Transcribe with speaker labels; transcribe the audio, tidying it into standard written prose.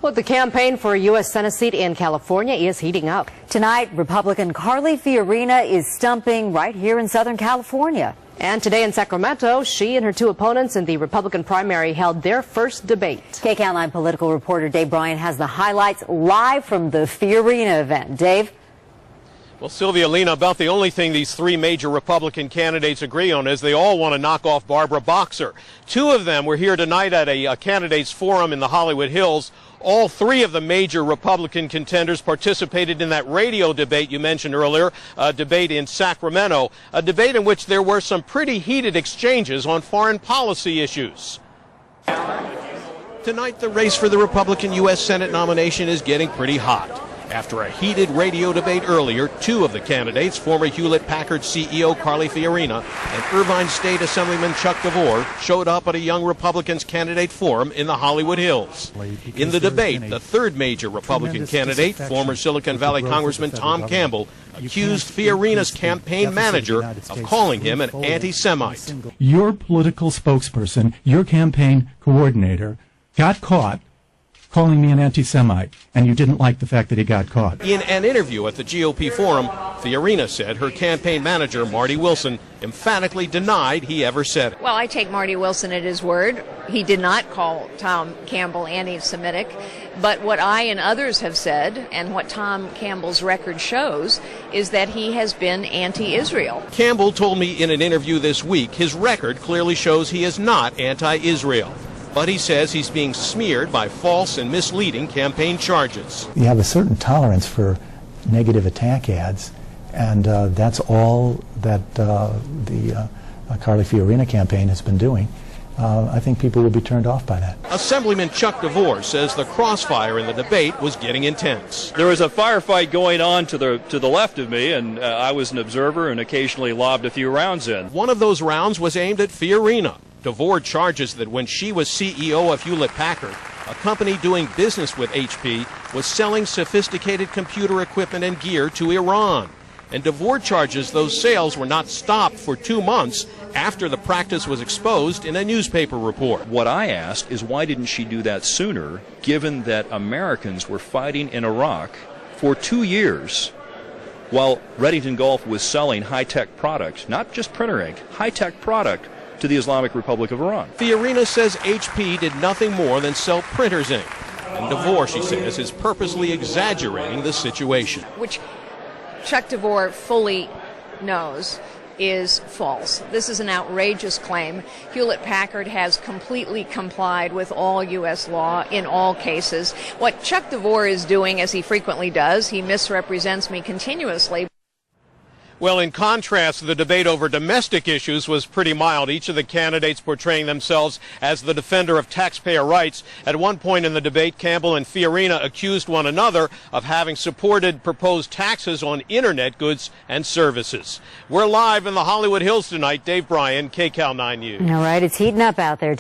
Speaker 1: Well, the campaign for a U.S. Senate seat in California is heating up.
Speaker 2: Tonight, Republican Fiorina is stumping right here in Southern California.
Speaker 1: And today in Sacramento, she and her two opponents in the Republican primary held their first debate.
Speaker 2: KCAL 9 political reporter Dave Bryan has the highlights live from the Fiorina event. Dave?
Speaker 3: Well, Sylvia, Lena, about the only thing these three major Republican candidates agree on is they all want to knock off Barbara Boxer. Two of them were here tonight at a candidates forum in the Hollywood Hills. All three of the major Republican contenders participated in that radio debate you mentioned earlier, a debate in Sacramento, a debate in which there were some pretty heated exchanges on foreign policy issues. Tonight, the race for the Republican U.S. Senate nomination is getting pretty hot. After a heated radio debate earlier, two of the candidates, former Hewlett-Packard CEO Carly Fiorina and Irvine State Assemblyman Chuck DeVore, showed up at a Young Republicans candidate forum in the Hollywood Hills. In the debate, the third major Republican candidate, former Silicon Valley Congressman Tom Campbell, accused Fiorina's campaign manager of calling him an anti-Semite.
Speaker 4: Your political spokesperson, your campaign coordinator, got caught calling me an anti-Semite, and you didn't like the fact that he got caught.
Speaker 3: In an interview at the GOP forum, Fiorina said her campaign manager, Marty Wilson, emphatically denied he ever said it.
Speaker 5: Well, I take Marty Wilson at his word. He did not call Tom Campbell anti-Semitic. But what I and others have said, and what Tom Campbell's record shows, is that he has been anti-Israel.
Speaker 3: Campbell told me in an interview this week his record clearly shows he is not anti-Israel. But he says he's being smeared by false and misleading campaign charges.
Speaker 6: You have a certain tolerance for negative attack ads, and that's all that the Carly Fiorina campaign has been doing. I think people will be turned off by that.
Speaker 3: Assemblyman Chuck DeVore says the crossfire in the debate was getting intense.
Speaker 7: There was a firefight going on to the left of me, and I was an observer and occasionally lobbed a few rounds in.
Speaker 3: One of those rounds was aimed at Fiorina. DeVore charges that when she was CEO of Hewlett-Packard, a company doing business with HP was selling sophisticated computer equipment and gear to Iran. And DeVore charges those sales were not stopped for 2 months after the practice was exposed in a newspaper report.
Speaker 7: What I ask is why didn't she do that sooner, given that Americans were fighting in Iraq for 2 years while Reddington Gulf was selling high-tech products, not just printer ink, high-tech product, to the Islamic Republic of Iran.
Speaker 3: Fiorina says HP did nothing more than sell printer's ink. And DeVore, she says, is purposely exaggerating the situation.
Speaker 5: Which Chuck DeVore fully knows is false. This is an outrageous claim. Hewlett-Packard has completely complied with all U.S. law in all cases. What Chuck DeVore is doing, as he frequently does, he misrepresents me continuously.
Speaker 3: Well, in contrast, the debate over domestic issues was pretty mild, each of the candidates portraying themselves as the defender of taxpayer rights. At one point in the debate, Campbell and Fiorina accused one another of having supported proposed taxes on Internet goods and services. We're live in the Hollywood Hills tonight. Dave Bryan, KCAL 9 News.
Speaker 2: All right, it's heating up out there.